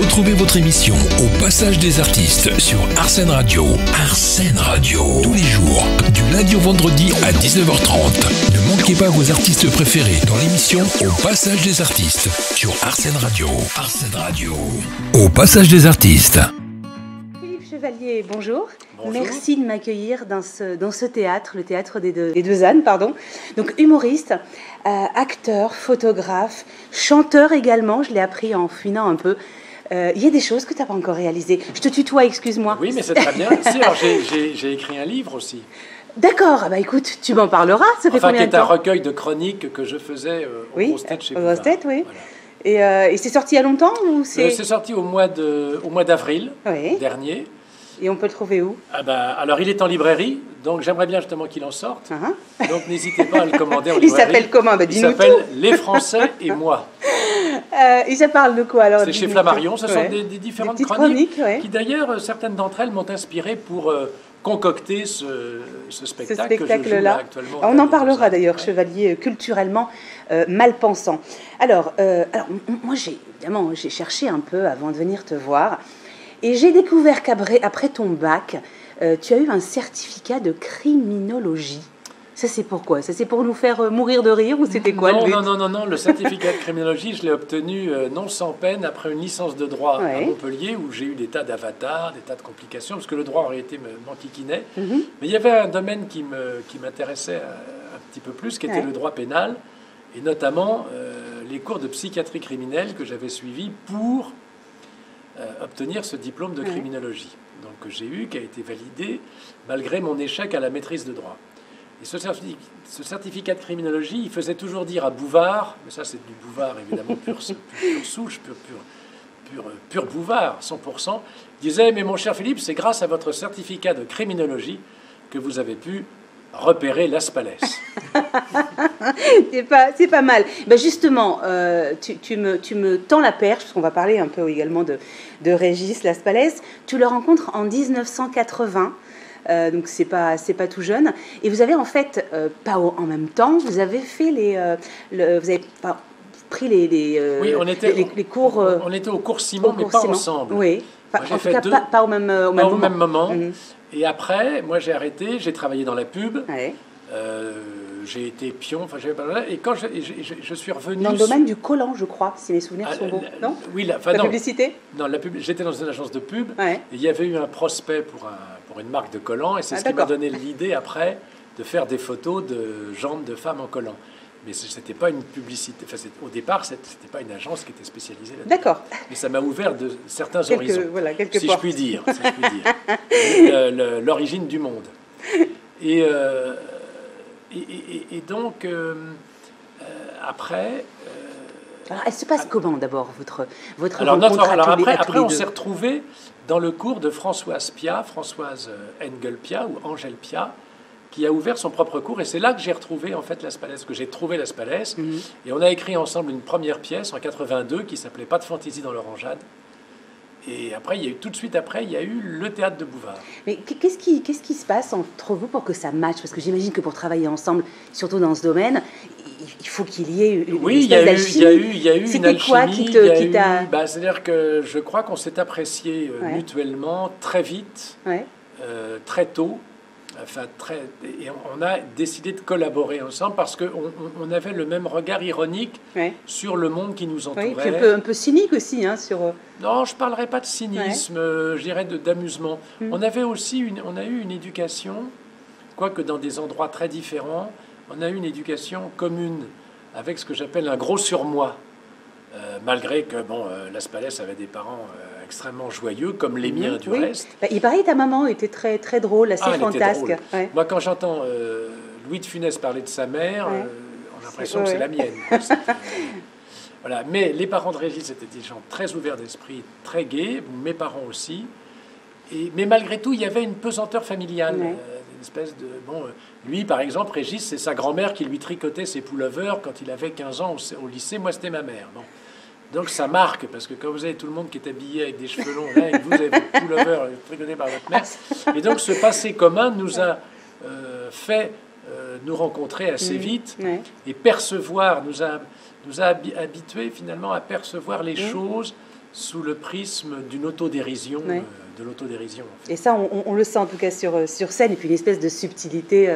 Retrouvez votre émission Au Passage des Artistes sur Arsène Radio. Arsène Radio, tous les jours, du lundi au vendredi à 19h30. Ne manquez pas vos artistes préférés dans l'émission Au Passage des Artistes sur Arsène Radio. Arsène Radio. Au Passage des Artistes. Philippe Chevalier, bonjour. Bonjour. Merci de m'accueillir dans ce théâtre, le théâtre des deux ânes, pardon. Donc humoriste, acteur, photographe, chanteur également, je l'ai appris en fouinant un peu. Il y a des choses que tu n'as pas encore réalisées. Je te tutoie, excuse-moi. Oui, mais c'est très bien. Si, alors j'ai écrit un livre aussi. D'accord, bah écoute, tu m'en parleras. Ça fait combien de Qui est un temps? recueil de chroniques que je faisais aux grosses têtes chez aux grosses Bouvard. têtes, oui. Voilà. Et c'est sorti il y a longtemps ou C'est sorti au mois d'avril Oui. dernier. Et on peut le trouver où? Alors, il est en librairie, donc j'aimerais bien justement qu'il en sorte. Uh-huh. Donc, n'hésitez pas à le commander en Il librairie. s'appelle comment? Il s'appelle Les Français et moi. Et ça parle de quoi alors? C'est chez Flammarion. Ce sont des différentes chroniques qui, d'ailleurs, certaines d'entre elles m'ont inspiré pour concocter ce spectacle que je joue là actuellement. On en parlera d'ailleurs, Chevalier, culturellement mal pensant. Alors moi, j'ai cherché un peu avant de venir te voir. Et j'ai découvert qu'après ton bac, tu as eu un certificat de criminologie. Ça, c'est pourquoi? Ça, c'est pour nous faire mourir de rire ou c'était quoi le but? Non. Le certificat de criminologie, je l'ai obtenu non sans peine après une licence de droit à Montpellier où j'ai eu des tas d'avatars, des tas de complications, parce que le droit en réalité m'enquiquinait. Mais il y avait un domaine qui m'intéressait un petit peu plus, qui était le droit pénal, et notamment les cours de psychiatrie criminelle que j'avais suivis pour obtenir ce diplôme de criminologie, donc que j'ai eu, qui a été validé malgré mon échec à la maîtrise de droit. Et ce certificat de criminologie, il faisait toujours dire à Bouvard, mais ça c'est du Bouvard évidemment pure souche, pur Bouvard, 100%, il disait, mais mon cher Philippe, c'est grâce à votre certificat de criminologie que vous avez pu repérer Laspalès. C'est pas mal. Ben justement, tu me tends la perche, parce qu'on va parler un peu également de Régis Laspalès. Tu le rencontres en 1980, donc c'est pas tout jeune. Et vous avez en fait, pas en même temps, vous avez fait vous avez pris oui, les cours. On était au cours Simon, mais pas ensemble. Oui, en tout cas, pas au même moment. Et après, moi j'ai arrêté, j'ai travaillé dans la pub, j'ai été pion, et quand je suis revenu... Dans le domaine du collant, je crois, si mes souvenirs sont bons, non? Oui, la publicité? Non, j'étais dans une agence de pub, et il y avait eu un prospect pour une marque de collants, et c'est ce qui m'a donné l'idée après de faire des photos de jambes de femmes en collant. Mais ce n'était pas une publicité. Enfin, au départ, ce n'était pas une agence qui était spécialisée là-dedans. D'accord. Mais ça m'a ouvert de certains horizons, si je puis dire. L'origine du monde. Et donc, après... alors, elle se passe comment d'abord, votre rencontre après, on s'est retrouvés dans le cours de Françoise Engel Piat, ou Angèle Piat, qui a ouvert son propre cours, et c'est là que j'ai retrouvé en fait Laspalès, que j'ai trouvé Laspalès, et on a écrit ensemble une première pièce en 82 qui s'appelait Pas de fantaisie dans l'orangeade. Et après, tout de suite après, il y a eu le théâtre de Bouvard. Mais qu'est-ce qui se passe entre vous pour que ça matche? Parce que j'imagine que pour travailler ensemble, surtout dans ce domaine, il faut qu'il y ait une espèce d'alchimie. Il y a eu une alchimie. C'était quoi qui t'a... c'est-à-dire que je crois qu'on s'est apprécié mutuellement très vite, très tôt. Et on a décidé de collaborer ensemble parce qu'on avait le même regard ironique sur le monde qui nous entourait. Oui, puis un peu cynique aussi. Non, je ne parlerai pas de cynisme, je dirais d'amusement. On a eu une éducation, quoique dans des endroits très différents, on a eu une éducation commune avec ce que j'appelle un gros surmoi. Malgré que Laspalès avait des parents extrêmement joyeux, comme les miens du reste. Il paraît que ta maman était très, très drôle, assez fantasque. Moi, quand j'entends Louis de Funès parler de sa mère, on a l'impression que c'est la mienne. Voilà. Mais les parents de Régis étaient des gens très ouverts d'esprit, très gais, mes parents aussi. Mais malgré tout, il y avait une pesanteur familiale. Une espèce de... lui, par exemple, Régis, c'est sa grand-mère qui lui tricotait ses pullovers quand il avait 15 ans au lycée. Moi, c'était ma mère. Donc ça marque, parce que quand vous avez tout le monde qui est habillé avec des cheveux longs, là, et que vous avez votre pullover tricoté par votre mère, et donc ce passé commun nous a fait nous rencontrer assez vite, et percevoir, nous a habitués finalement à percevoir les choses sous le prisme d'une autodérision, Ouais. de l'autodérision. En fait. Et ça, on le sent en tout cas sur scène, et puis une espèce de subtilité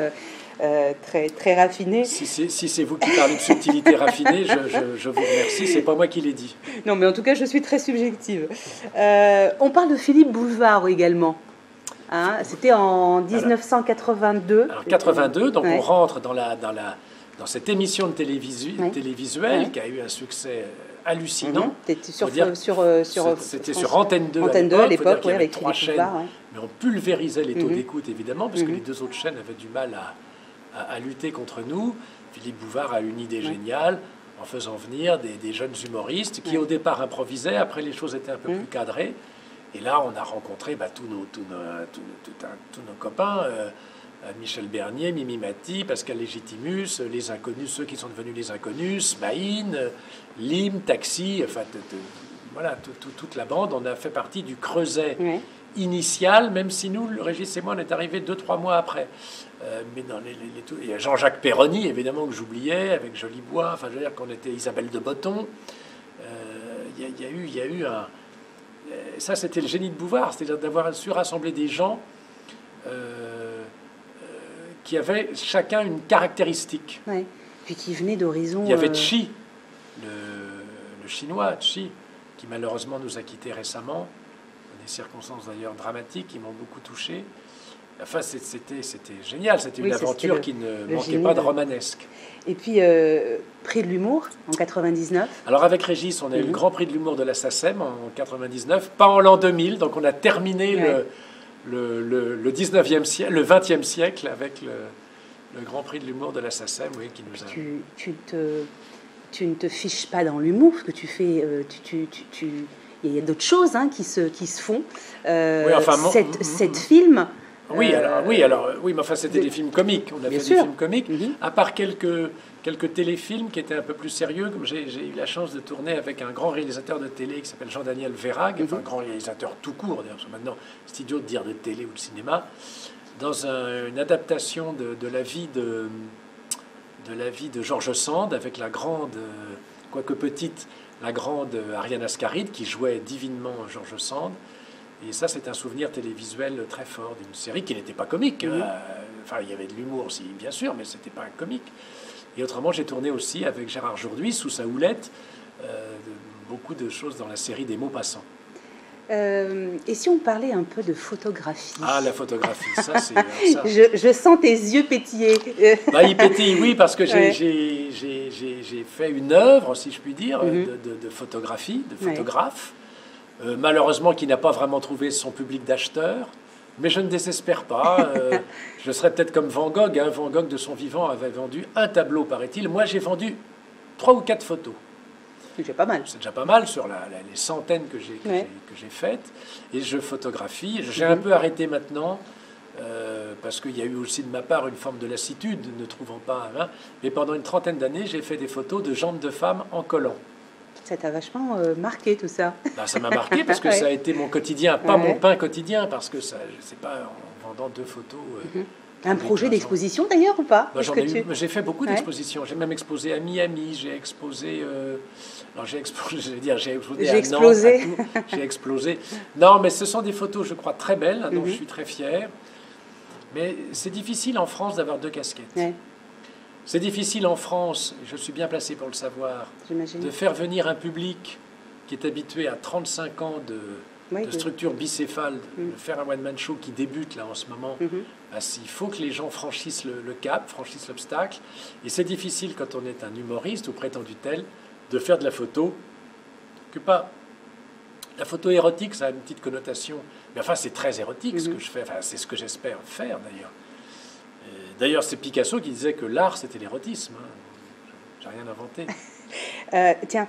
très, très raffinée. Si c'est vous qui parlez de subtilité raffinée, je vous remercie, c'est pas moi qui l'ai dit. Non, mais en tout cas, je suis très subjective. On parle de Philippe Boulevard également. Hein, c'était en 1982. Alors 82, donc Ouais. on rentre dans cette émission de télévisuelle Ouais. qui a eu un succès hallucinant. C'était Faut dire, c'était sur Antenne 2 Antenne 2 à Faut dire l'époque, qu'il y avait avec 3 Philippe chaînes, Boulevard, ouais. mais on pulvérisait les taux d'écoute évidemment, parce que Mhm. les deux autres chaînes avaient du mal à lutter contre nous. Philippe Bouvard a une idée géniale en faisant venir des jeunes humoristes qui au départ improvisaient, après les choses étaient un peu plus cadrées. Et là, on a rencontré tous nos copains, Michel Bernier, Mimi Mati, Pascal Légitimus, les Inconnus, ceux qui sont devenus les Inconnus, Smaïn, Lim, Taxi, enfin voilà, toute la bande. On a fait partie du creuset initial, même si nous, le Régis et moi, on est arrivés 2-3 mois après. Mais dans il y a Jean-Jacques Perroni, évidemment, que j'oubliais, avec Jolibois, enfin, je veux dire qu'on était Isabelle de Botton. Il y a eu un... Ça, c'était le génie de Bouvard, c'est-à-dire d'avoir su rassembler des gens qui avaient chacun une caractéristique. Ouais. Puis qui venait d'horizons... Il y avait Chi, le chinois Chi, qui malheureusement nous a quittés récemment, dans des circonstances d'ailleurs dramatiques qui m'ont beaucoup touché. Enfin, c'était génial, c'était une aventure qui ne manquait pas de romanesque. Et puis, prix de l'humour en 99. Alors avec Régis, on a eu le Grand Prix de l'humour de la SACEM en 99, pas en l'an 2000, donc on a terminé le 19e siècle, le 20e siècle avec le Grand Prix de l'humour de la SACEM, oui, qui nous a... Tu ne te fiches pas dans l'humour, parce que tu fais... il y a d'autres choses qui se font. Oui, enfin, cette film... Oui, mais enfin, c'était des films comiques. On a fait des films comiques, à part quelques téléfilms qui étaient un peu plus sérieux. Comme j'ai eu la chance de tourner avec un grand réalisateur de télé qui s'appelle Jean-Daniel Verhaeghe, enfin un grand réalisateur tout court, d'ailleurs, parce que maintenant, c'est idiot de dire de télé ou de cinéma, dans une adaptation de la vie de George Sand, avec la grande, quoique petite, la grande Ariane Ascaride, qui jouait divinement George Sand. Et ça, c'est un souvenir télévisuel très fort d'une série qui n'était pas comique. Enfin, il y avait de l'humour aussi, bien sûr, mais ce n'était pas un comique. Et autrement, j'ai tourné aussi avec Gérard Jourduy, sous sa houlette, beaucoup de choses dans la série des Maupassants. Et si on parlait un peu de photographie? Ah, la photographie, ça, c'est... Je sens tes yeux pétiller. Bah, ils pétillent, oui, parce que j'ai fait une œuvre, si je puis dire, de photographie, de photographe. Malheureusement, qui n'a pas vraiment trouvé son public d'acheteurs, mais je ne désespère pas. Je serais peut-être comme Van Gogh. Van Gogh, de son vivant, avait vendu un tableau, paraît-il. Moi, j'ai vendu 3 ou 4 photos. C'est déjà pas mal. C'est déjà pas mal sur les centaines que j'ai faites. Et je photographie. J'ai un peu arrêté maintenant, parce qu'il y a eu aussi de ma part une forme de lassitude, ne trouvant pas... mais pendant une trentaine d'années, j'ai fait des photos de jambes de femmes en collant. Ça t'a vachement marqué, tout ça. Ben, ça m'a marqué parce que ça a été mon quotidien, pas mon pain quotidien, parce que ça, je sais pas, en vendant 2 photos. Un projet d'exposition d'ailleurs ou pas? J'ai fait beaucoup d'expositions. J'ai même exposé à Miami, j'ai exposé. J'ai explosé. Non, mais ce sont des photos, je crois, très belles, dont je suis très fier. Mais c'est difficile en France d'avoir 2 casquettes. C'est difficile en France, je suis bien placé pour le savoir, de faire venir un public qui est habitué à 35 ans de structure bicéphale, de faire un one-man show qui débute là en ce moment. Il faut que les gens franchissent le cap, franchissent l'obstacle. Et c'est difficile quand on est un humoriste ou prétendu tel de faire de la photo que pas. La photo érotique, ça a une petite connotation. Mais enfin, c'est très érotique ce que je fais. Enfin, c'est ce que j'espère faire d'ailleurs. D'ailleurs, c'est Picasso qui disait que l'art, c'était l'érotisme. J'ai rien inventé. Tiens,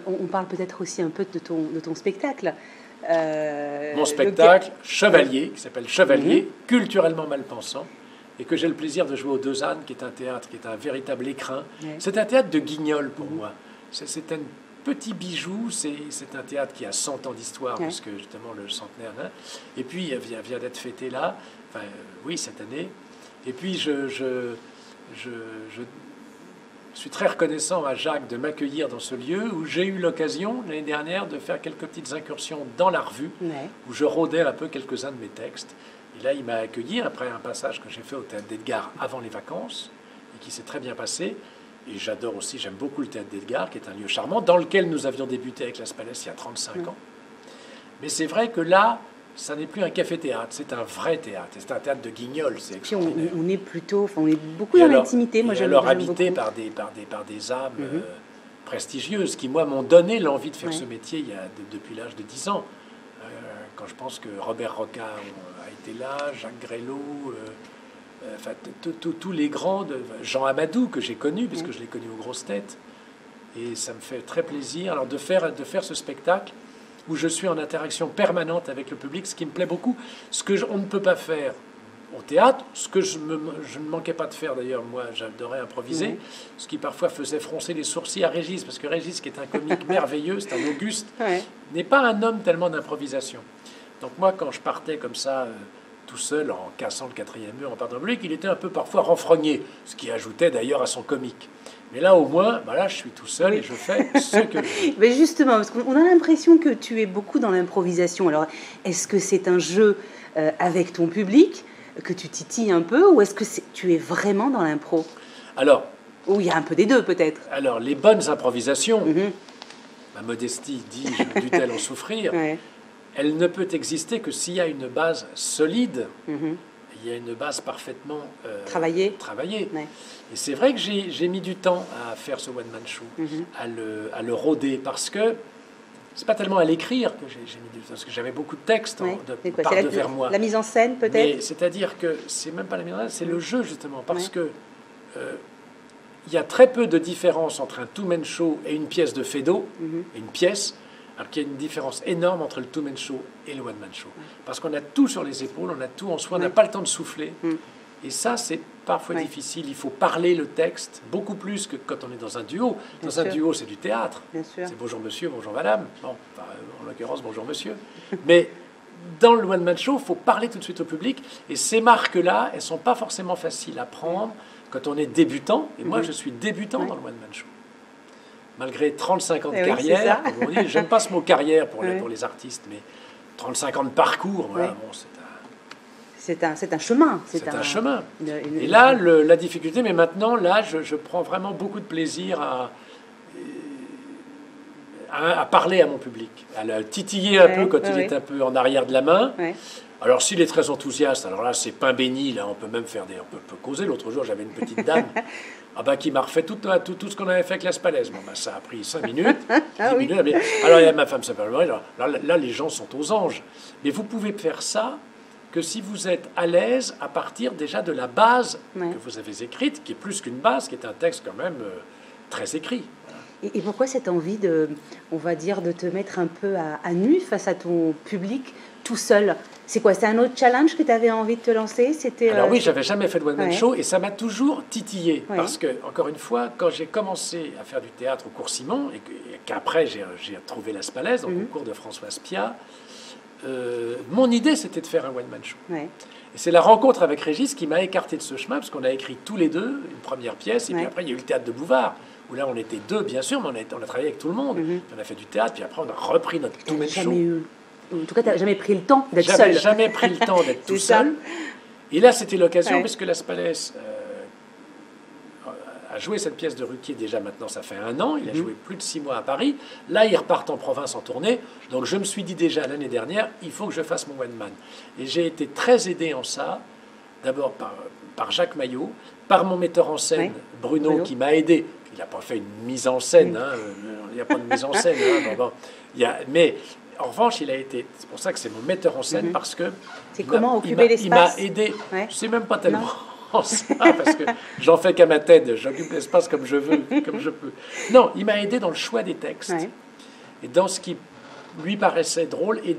on parle peut-être aussi un peu de ton spectacle. Mon spectacle, Chevalier, qui s'appelle Chevalier, culturellement mal pensant, et que j'ai le plaisir de jouer au Deux Ânes, qui est un théâtre, qui est un véritable écrin. C'est un théâtre de Guignol pour moi. C'est un petit bijou, c'est un théâtre qui a 100 ans d'histoire, puisque justement le centenaire, et puis il vient d'être fêté là, enfin, oui, cette année. Et puis Je suis très reconnaissant à Jacques de m'accueillir dans ce lieu où j'ai eu l'occasion l'année dernière de faire quelques petites incursions dans la revue, où je rôdais un peu quelques-uns de mes textes. Et là, il m'a accueilli après un passage que j'ai fait au Théâtre d'Edgar avant les vacances et qui s'est très bien passé. Et j'adore aussi, j'aime beaucoup le Théâtre d'Edgar, qui est un lieu charmant, dans lequel nous avions débuté avec Las Palais il y a 35 ans. Mais c'est vrai que là, ça n'est plus un café-théâtre, c'est un vrai théâtre. C'est un théâtre de Guignol, c'est extraordinaire. On est plutôt, on est beaucoup dans l'intimité. Moi, j'aime beaucoup. Habité par des âmes prestigieuses qui, moi, m'ont donné l'envie de faire ce métier depuis l'âge de 10 ans. Quand je pense que Robert Roca a été là, Jacques Grélot, enfin, tous les grands, Jean Amadou, que j'ai connu, puisque je l'ai connu aux grosses têtes. Et ça me fait très plaisir alors, de faire ce spectacle où je suis en interaction permanente avec le public, ce qui me plaît beaucoup, ce on ne peut pas faire au théâtre, ce que je ne manquais pas de faire d'ailleurs, moi j'adorais improviser, ce qui parfois faisait froncer les sourcils à Régis, parce que Régis, qui est un comique merveilleux, c'est un Auguste, n'est pas un homme tellement d'improvisation. Donc moi, quand je partais comme ça, tout seul, en cassant le quatrième mur, en partant en public, il était un peu parfois renfrogné, ce qui ajoutait d'ailleurs à son comique. Mais là, au moins, là, je suis tout seul et je fais ce que je veux. Mais justement, parce qu'on a l'impression que tu es beaucoup dans l'improvisation. Alors, est-ce que c'est un jeu avec ton public, que tu titilles un peu, ou est-ce que tu es vraiment dans l'impro? Alors... Ou il y a un peu des deux, peut-être. Alors, les bonnes improvisations, ma modestie dis-je, dut-elle en souffrir, elle ne peut exister que s'il y a une base solide, il y a une base parfaitement travaillée. Et c'est vrai que j'ai mis du temps à faire ce one-man show, à le rôder, parce que c'est pas tellement à l'écrire que j'ai mis du temps, parce que j'avais beaucoup de textes par devers moi. La mise en scène, peut-être. C'est-à-dire que c'est même pas la mise en scène, c'est le jeu, justement, parce que il y a très peu de différence entre un two-man show et une pièce de Feydeau, une pièce, alors qu'il y a une différence énorme entre le two-man show et le one-man show. Parce qu'on a tout sur les épaules, on a tout en soi, on n'a pas le temps de souffler. Et ça, c'est parfois difficile. Il faut parler le texte beaucoup plus que quand on est dans un duo. Dans un duo, c'est du théâtre. C'est bonjour monsieur, bonjour madame. Bon, en l'occurrence, bonjour monsieur. Mais dans le one-man show, il faut parler tout de suite au public. Et ces marques-là, elles ne sont pas forcément faciles à prendre quand on est débutant. Et moi, je suis débutant dans le one-man show. Malgré 35 ans de carrière, comme on dit, j'aime pas ce mot carrière pour les artistes, mais 35 ans de parcours, voilà, bon, c'est un chemin. C'est un chemin. Et là, la difficulté, mais maintenant, là, je prends vraiment beaucoup de plaisir à parler à mon public, à le titiller un peu quand il est un peu en arrière de la main. Alors, s'il est très enthousiaste, alors là, c'est pain béni, là, on peut même faire on peut causer. L'autre jour, j'avais une petite dame qui m'a refait tout ce qu'on avait fait avec Las Palais. Bon, ça a pris 5 minutes. 10 minutes. Alors, il y a ma femme s'appelle. Là, les gens sont aux anges. Mais vous pouvez faire ça que si vous êtes à l'aise à partir déjà de la base que vous avez écrite, qui est plus qu'une base, qui est un texte quand même très écrit. Et pourquoi cette envie on va dire, de te mettre un peu à nu face à ton public tout seul? C'est quoi? C'est un autre challenge que tu avais envie de te lancer? Alors oui, j'avais jamais fait de one-man show et ça m'a toujours titillé. Parce que, encore une fois, quand j'ai commencé à faire du théâtre au cours Simon et qu'après j'ai trouvé Las Palais, donc au cours de Françoise Piat, mon idée, c'était de faire un one-man show. Et c'est la rencontre avec Régis qui m'a écarté de ce chemin, parce qu'on a écrit tous les deux une première pièce, et puis après, il y a eu le théâtre de Bouvard, où là, on était deux, bien sûr, mais on a travaillé avec tout le monde. On a fait du théâtre, puis après, on a repris notre one-man show. En tout cas, tu n'as jamais pris le temps d'être seul. J'avais jamais pris le temps d'être tout seul. Et là, c'était l'occasion, puisque Las Palais a joué cette pièce de Ruquier déjà maintenant, ça fait 1 an. Il a joué plus de 6 mois à Paris. Là, ils repartent en province en tournée. Donc, je me suis dit déjà l'année dernière, il faut que je fasse mon one-man. Et j'ai été très aidé en ça, d'abord par Jacques Maillot, par mon metteur en scène, Bruno, qui m'a aidé. Il n'a pas fait une mise en scène, il n'y a pas de mise en scène. Mais en revanche, c'est pour ça que c'est mon metteur en scène, parce que c'est comment occuper l'espace. Il m'a aidé. C'est même pas tellement ça, parce que j'en fais qu'à ma tête, j'occupe l'espace comme je veux, comme je peux. Non, il m'a aidé dans le choix des textes et dans ce qui lui paraissait drôle. Et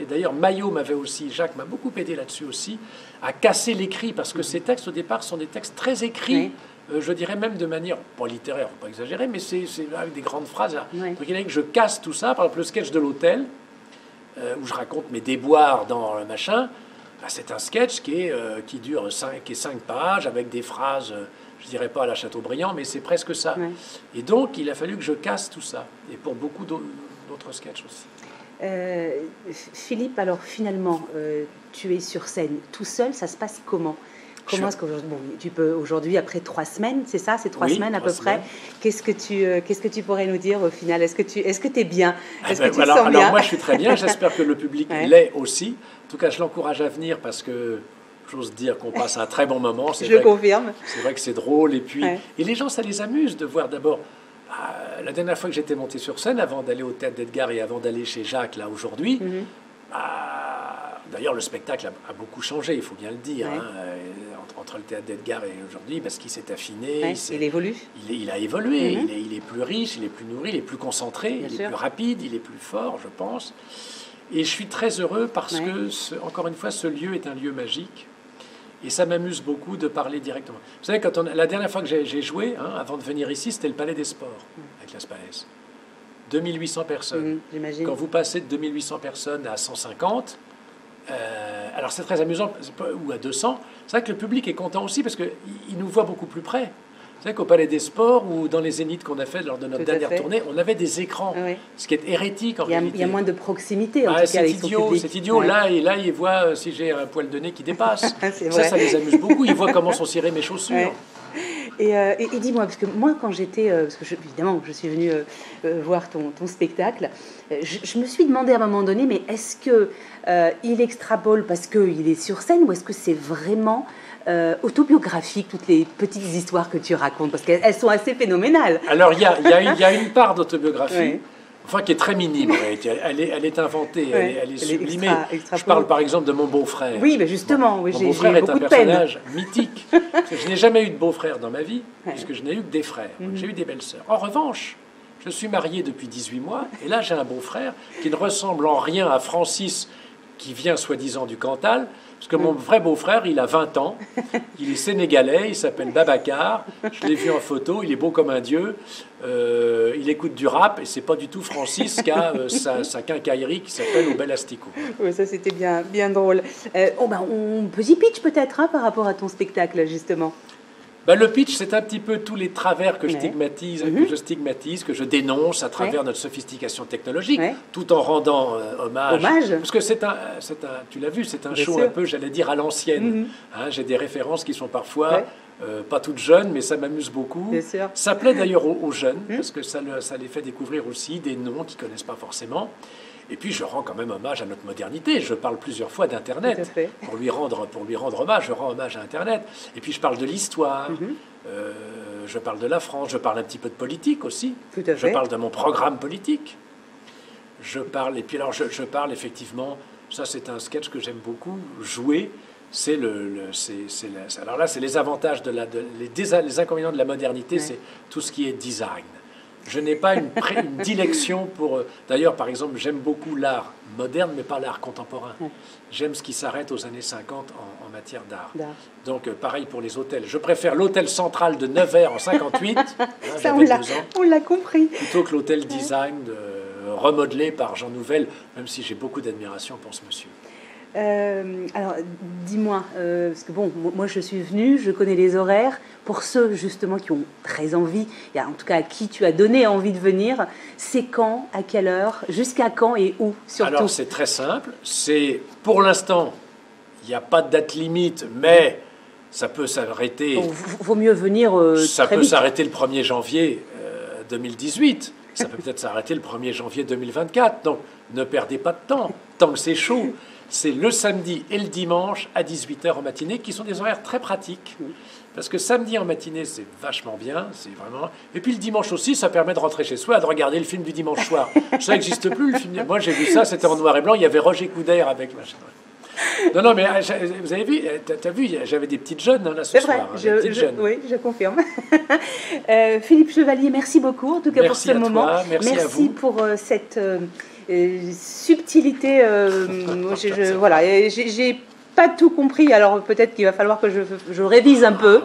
d'ailleurs, Maillot m'avait aussi, Jacques m'a beaucoup aidé là-dessus aussi, à casser l'écrit, parce que ces textes au départ sont des textes très écrits. Je dirais même de manière, pas littéraire, faut pas exagérer, mais c'est avec des grandes phrases. Donc il y a que je casse tout ça. Par exemple, le sketch de l'hôtel, où je raconte mes déboires dans le machin, c'est un sketch qui dure 5 pages, avec des phrases je dirais pas à la Chateaubriand, mais c'est presque ça. Ouais. Et donc, il a fallu que je casse tout ça, et pour beaucoup d'autres sketchs aussi. Philippe, alors finalement, tu es sur scène tout seul, ça se passe comment? Comment est-ce qu'aujourd'hui, bon, tu peux aujourd'hui, après 3 semaines, c'est ça, c'est 3 semaines à peu près. Qu'est-ce que tu pourrais nous dire au final? Est-ce que tu es bien? Est-ce que tu te sens bien? Alors moi, je suis très bien. J'espère que le public l'est aussi. En tout cas, je l'encourage à venir parce que j'ose dire qu'on passe un très bon moment. Je le confirme. C'est vrai que c'est drôle et puis et les gens, ça les amuse de voir d'abord. La dernière fois que j'étais monté sur scène, avant d'aller au Théâtre d'Edgar et avant d'aller chez Jacques là aujourd'hui. D'ailleurs, le spectacle a beaucoup changé, il faut bien le dire, entre le Théâtre d'Edgar et aujourd'hui, parce qu'il s'est affiné. Il évolue. Il a évolué, il est plus riche, il est plus nourri, il est plus concentré, il est plus rapide, il est plus fort, je pense. Et je suis très heureux parce que, encore une fois, ce lieu est un lieu magique. Et ça m'amuse beaucoup de parler directement. Vous savez, la dernière fois que j'ai joué, avant de venir ici, c'était le Palais des Sports, avec Las Palais. 2800 personnes. J'imagine. Quand vous passez de 2800 personnes à 150... alors c'est très amusant, ou à 200, c'est vrai que le public est content aussi parce qu'il nous voit beaucoup plus près. Vous savez qu'au Palais des Sports ou dans les Zéniths qu'on a fait lors de notre dernière tournée, on avait des écrans, ce qui est hérétique en réalité. Il y a moins de proximité en tout cas avec son public. C'est idiot, là ils voient si j'ai un poil de nez qui dépasse. Ça les amuse beaucoup, ils voient comment sont cirées mes chaussures. Et dis-moi, parce que moi, quand j'étais... parce que évidemment, je suis venue voir ton spectacle, je me suis demandé à un moment donné, mais est-ce qu'il extrapole parce qu'il est sur scène ou est-ce que c'est vraiment autobiographique, toutes les petites histoires que tu racontes? Parce qu'elles sont assez phénoménales. Alors, il y a une part d'autobiographie. Enfin, qui est très minime. Elle est inventée, elle est sublimée. Je parle par exemple de mon beau-frère. Oui, mais justement, mon beau-frère est un personnage mythique. Je n'ai jamais eu de beau-frère dans ma vie, puisque je n'ai eu que des frères. J'ai eu des belles-sœurs. En revanche, je suis marié depuis 18 mois, et là j'ai un beau-frère qui ne ressemble en rien à Francis, qui vient soi-disant du Cantal, parce que mon vrai beau-frère, il a 20 ans, il est sénégalais, il s'appelle Babacar, je l'ai vu en photo, il est beau comme un dieu, il écoute du rap, et c'est pas du tout Francis qui a sa quincaillerie qui s'appelle Au Bel Asticot. Oui, ça c'était bien drôle. On peut y pitch peut-être par rapport à ton spectacle, justement. Le pitch, c'est un petit peu tous les travers que je stigmatise, que je dénonce à travers notre sophistication technologique, tout en rendant hommage. Parce que tu l'as vu, c'est un show un peu, j'allais dire, à l'ancienne. J'ai des références qui sont parfois pas toutes jeunes, mais ça m'amuse beaucoup. Ça plaît d'ailleurs aux jeunes, parce que ça les fait découvrir aussi des noms qu'ils ne connaissent pas forcément. Et puis je rends quand même hommage à notre modernité. Je parle plusieurs fois d'Internet pour lui rendre hommage. Je rends hommage à Internet. Et puis je parle de l'histoire. Je parle de la France. Je parle un petit peu de politique aussi. Je parle de mon programme politique. Je parle effectivement. Ça c'est un sketch que j'aime beaucoup jouer. Alors là c'est les avantages les inconvénients de la modernité. C'est tout ce qui est design. Je n'ai pas une dilection pour... D'ailleurs, par exemple, j'aime beaucoup l'art moderne, mais pas l'art contemporain. J'aime ce qui s'arrête aux années 50 en matière d'art. Donc, pareil pour les hôtels. Je préfère l'hôtel central de Nevers en 58. Ça, on l'a compris. Plutôt que l'hôtel design remodelé par Jean Nouvel, même si j'ai beaucoup d'admiration pour ce monsieur. Alors, dis-moi, parce que bon, moi je suis venue, je connais les horaires. Pour ceux justement qui ont très envie, en tout cas à qui tu as donné envie de venir, c'est quand, à quelle heure, jusqu'à quand et où surtout? Alors c'est très simple, pour l'instant, il n'y a pas de date limite, mais ça peut s'arrêter. Donc, vaut mieux venir ça très peut vite. S'arrêter le 1er janvier 2018, ça peut peut-être s'arrêter le 1er janvier 2024, donc ne perdez pas de temps, tant que c'est chaud. C'est le samedi et le dimanche à 18h en matinée, qui sont des horaires très pratiques. Parce que samedi en matinée, c'est vachement bien, c'est vraiment... Et puis le dimanche aussi, ça permet de rentrer chez soi et de regarder le film du dimanche soir. Ça n'existe plus, le film. Moi, j'ai vu ça, c'était en noir et blanc, il y avait Roger Coudert avec... Non, mais vous avez vu, t'as vu, j'avais des petites jeunes là ce soir. Oui, je confirme. Philippe Chevalier, merci beaucoup, en tout cas pour ce moment. Merci à vous. Pour cette... subtilité, voilà, j'ai pas tout compris, alors peut-être qu'il va falloir que je révise un peu.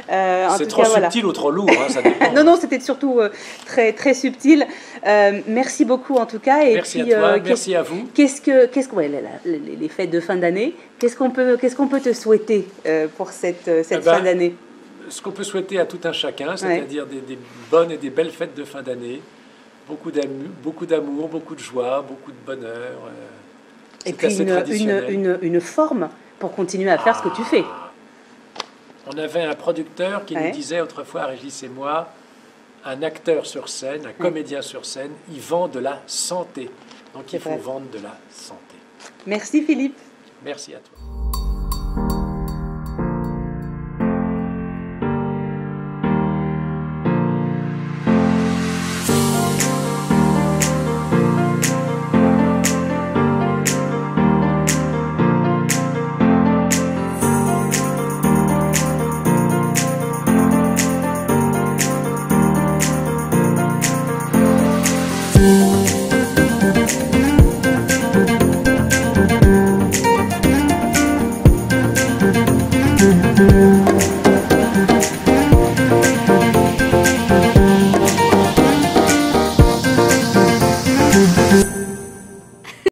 C'est trop subtil ou trop lourd, ça dépend. Non, c'était surtout très, très subtil. Merci beaucoup en tout cas. Et merci à toi, merci à vous. Les fêtes de fin d'année, qu'est-ce qu'on peut te souhaiter pour cette fin d'année? ce qu'on peut souhaiter à tout un chacun, c'est-à-dire des bonnes et des belles fêtes de fin d'année, beaucoup d'amour, beaucoup de joie, beaucoup de bonheur. Et puis une forme pour continuer à faire ce que tu fais. On avait un producteur qui nous disait autrefois, Régis et moi, un acteur sur scène, un comédien sur scène, il vend de la santé. Donc il faut vendre de la santé. Merci Philippe. Merci à toi.